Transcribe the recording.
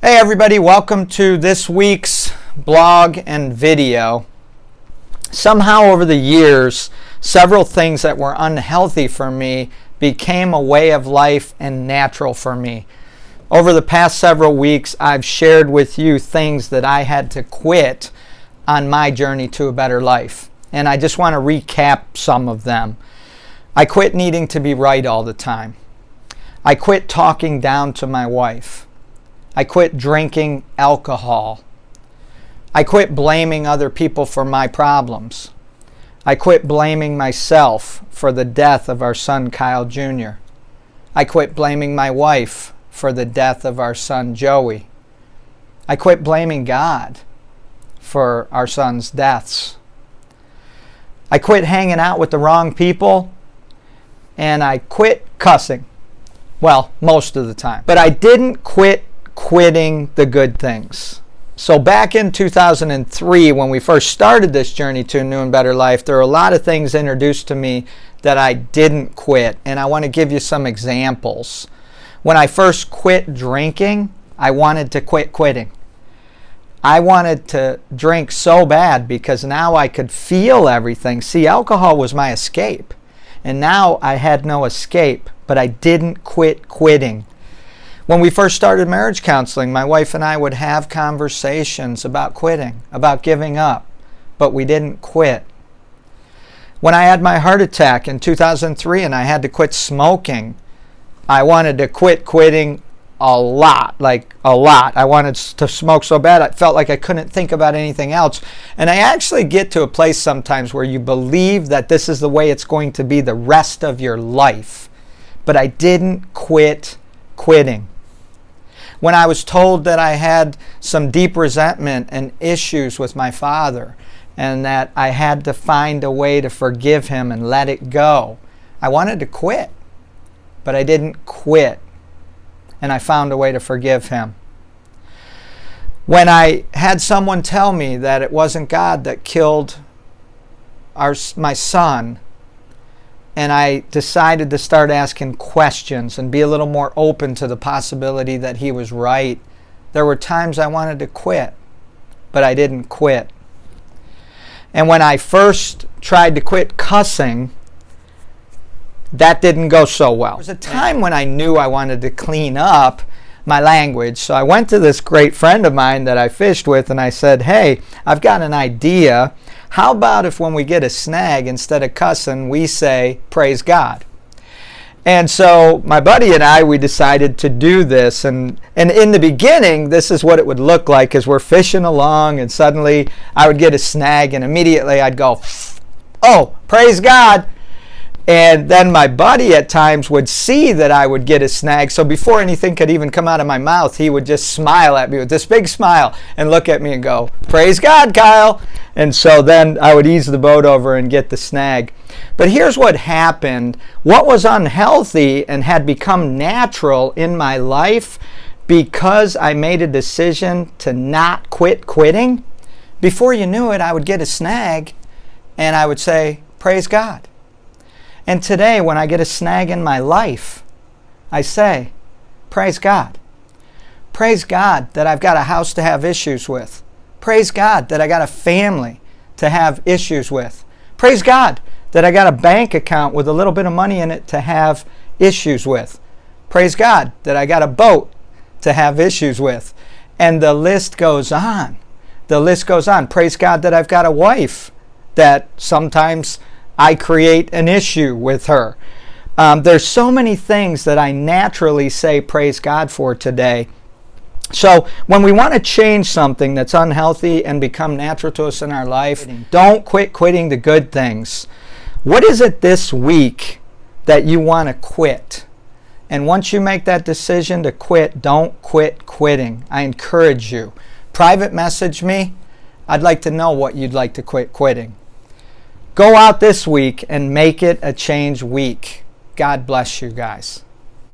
Hey everybody, welcome to this week's blog and video. Somehow over the years, several things that were unhealthy for me became a way of life and natural for me. Over the past several weeks, I've shared with you things that I had to quit on my journey to a better life. And I just want to recap some of them. I quit needing to be right all the time. I quit talking down to my wife. I quit drinking alcohol. I quit blaming other people for my problems. I quit blaming myself for the death of our son Kyle Jr. I quit blaming my wife for the death of our son Joey. I quit blaming God for our son's deaths. I quit hanging out with the wrong people, and I quit cussing. Well, most of the time. But I didn't quit quitting the good things. So back in 2003, when we first started this journey to a new and better life, there were a lot of things introduced to me that I didn't quit, and I want to give you some examples. When I first quit drinking, I wanted to quit quitting. I wanted to drink so bad because now I could feel everything. See, alcohol was my escape, and now I had no escape, but I didn't quit quitting. When we first started marriage counseling, my wife and I would have conversations about quitting, about giving up, but we didn't quit. When I had my heart attack in 2003 and I had to quit smoking, I wanted to quit quitting a lot. I wanted to smoke so bad I felt like I couldn't think about anything else. And I actually get to a place sometimes where you believe that this is the way it's going to be the rest of your life. But I didn't quit quitting. When I was told that I had some deep resentment and issues with my father and that I had to find a way to forgive him and let it go, I wanted to quit, but I didn't quit, and I found a way to forgive him. When I had someone tell me that it wasn't God that killed my son, and I decided to start asking questions and be a little more open to the possibility that he was right, there were times I wanted to quit, but I didn't quit. And when I first tried to quit cussing, that didn't go so well. There was a time when I knew I wanted to clean up my language, so I went to this great friend of mine that I fished with and I said, hey, I've got an idea. How about if when we get a snag, instead of cussing, we say, praise God? And so my buddy and I, we decided to do this. And in the beginning, this is what it would look like as we're fishing along, and suddenly I would get a snag, and immediately I'd go, oh, praise God. And then my buddy at times would see that I would get a snag. So before anything could even come out of my mouth, he would just smile at me with this big smile and look at me and go, praise God, Kyle. And so then I would ease the boat over and get the snag. But here's what happened. What was unhealthy and had become natural in my life because I made a decision to not quit quitting, before you knew it, I would get a snag and I would say, praise God. And today, when I get a snag in my life, I say, praise God. Praise God that I've got a house to have issues with. Praise God that I got a family to have issues with. Praise God that I got a bank account with a little bit of money in it to have issues with. Praise God that I got a boat to have issues with. And the list goes on. The list goes on. Praise God that I've got a wife that sometimes I create an issue with her. There's so many things that I naturally say praise God for today. So when we want to change something that's unhealthy and become natural to us in our life, don't quit quitting the good things. What is it this week that you want to quit? And once you make that decision to quit, don't quit quitting. I encourage you. Private message me. I'd like to know what you'd like to quit quitting. Go out this week and make it a change week. God bless you guys.